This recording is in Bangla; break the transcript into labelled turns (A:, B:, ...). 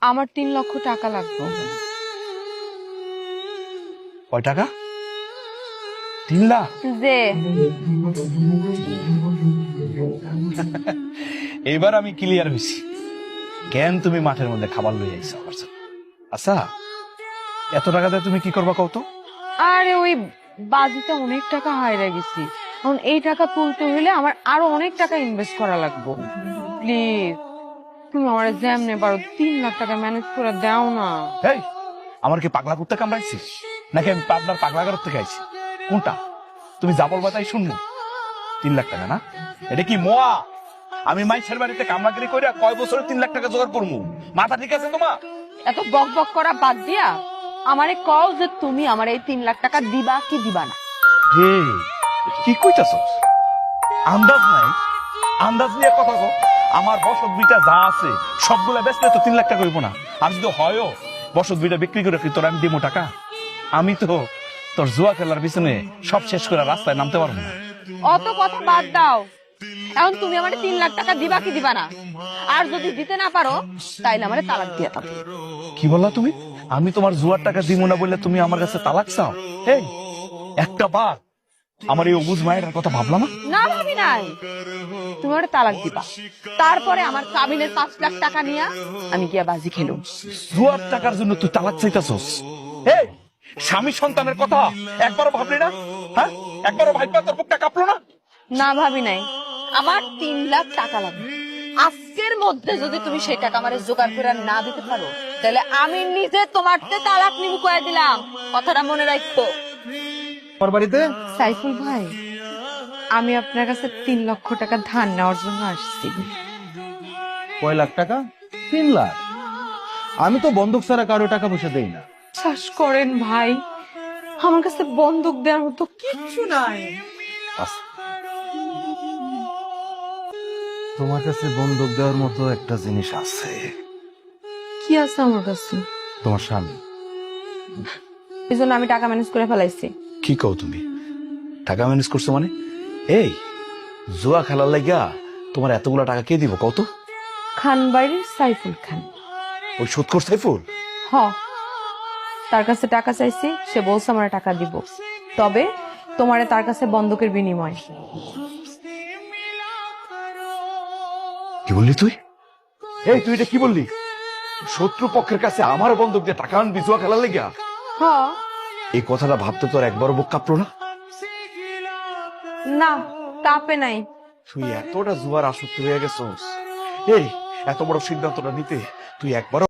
A: আমার 3 লক্ষ টাকা লাগবে।
B: কয় টাকা? 3 লাখ?
A: যে
B: এবার আমি ক্লিয়ার হয়েছি কেন তুমি মাঠের মধ্যে খাবার লই আইছো আমার জন্য। আচ্ছা, এত টাকা দিয়ে তুমি কি করবা কও তো?
A: আরে ওই বাজিতে অনেক টাকা হারিয়ে গেছি, এখন এই টাকা তুলতে হলে আমার আরো অনেক টাকা ইনভেস্ট করা লাগবে। প্লিজ তুমি আমার যেমনে পারো 3 লাখ টাকা ম্যানেজ করে দাও না।
B: এই, আমার কি পাগলা কুত্তা কামড়াইছি নাকি আমি পাবনার পাগলাগার থেকে আইছি? কোনটা? তুমি যা বলবা তাই শুনবো। 3 লাখ টাকা না? এটা কি মোয়া? আমি মাইছের বাড়িতে কামলাগিরি কইরা কয় বছরে 3 লাখ টাকা জোগাড় করবো? মাথা ঠিক আছে তোমার?
A: এত বক বক করা বাদ দিয়া আমারে কও যে তুমি আমার এই 3 লাখ টাকা দিবা কি দিবা না।
B: রে, কি কইতাছ? আন্দাজ নাই? আন্দাজ নিয়ে কথা কও। আমার বসত বিটা যা আছে সবগুলা বেচলে তো 3 লাখ টাকা হইব না। আর যদি হয়ও বসত বিটা বিক্রি করে কি তোর আমি দিব টাকা? আমি তো তোর জুয়া খেলার পিছনে সব শেষ করে রাস্তায় নামতে পারবো না।
A: অত কথা বাদ দাও, এখন তুমি আমার 3 লাখ টাকা দিবা কি দিবা না, আর যদি দিতে না পারো তাইলে আমারে তালাক দিয়ে দাও।
B: কি বললা তুমি? আমি তোমার জুয়ার টাকা দিব না বললে তুমি আমার কাছে তালাক চাও? এই, একটা বার আমার এই অবুজ মায়ের কথা ভাবলা না?
A: না ভাবি নাই, তুমি আমারে তালাক দিবা, তারপরে আমার কাবিনের 5 লাখ টাকা নিয়ে আমি গিয়া বাজি খেলুম।
B: জুয়ার টাকার জন্য তুই তালাক চাইতাছস? এই, স্বামী সন্তানের কথা একবারও ভাবলি না? হ্যাঁ, একবারও ভাইবা তোর বুকটা কাঁপলো না?
A: না ভাবি নাই, আমার 3 লাখ টাকা লাগবে। আজকের মধ্যে যদি তুমি সেই টাকা আমারে জোগাড় করে না দিতে পারো তাহলে আমি নিজে তোমার তালাক নিব কয়ে দিলাম, কথাটা মনে রাখতো।
C: আমার বাড়িতে
A: সাইফুল ভাই, আমি আপনার কাছে 3 লক্ষ টাকা ধার নেওয়ার জন্য আসছি।
C: কয় লাখ টাকা? 3 লাখ? আমি তো বন্দুক ছাড়া কারো টাকা পয়সা দেই না।
A: বিশ্বাস করেন ভাই, আমার কাছে বন্দুক দেওয়ার মতো কিচ্ছু নাই।
C: তোমার কাছে বন্দুক দেওয়ার মতো একটা জিনিস আছে।
A: কি আছে আমার কাছে?
C: তোমার স্বামী।
A: এই জন্য আমি টাকা ম্যানেজ করে ফেলাইছি।
B: কি কও তুমি? টাকা ম্যানেজ করছো মানে? এই, জুয়া খেলার লাগিয়া তোমার এতগুলা টাকা কে দিব কত?
A: খান বাড়ির সাইফুল খান।
B: ওই সুৎখোর সাইফুল?
A: হ, তার কাছে টাকা চাইছি, সে বলছে আমার টাকা দিব, তবে তোমারে তার কাছে বন্দুকের বিনিময়।
B: কি বললি তুই? এই, তুই এটা কি বললি? শত্রু পক্ষের কাছে আমার বন্দুক দিয়ে টাকা আনবি জুয়া খেলার লাগিয়া?
A: হ।
B: এই কথাটা ভাবতে তোর একবার বুক কাঁপলো না?
A: না, কাপে নাই।
B: তুই এতটা জুয়ার আসক্ত হয়ে গেছস, এই এত বড় সিদ্ধান্তটা নিতে তুই একবারও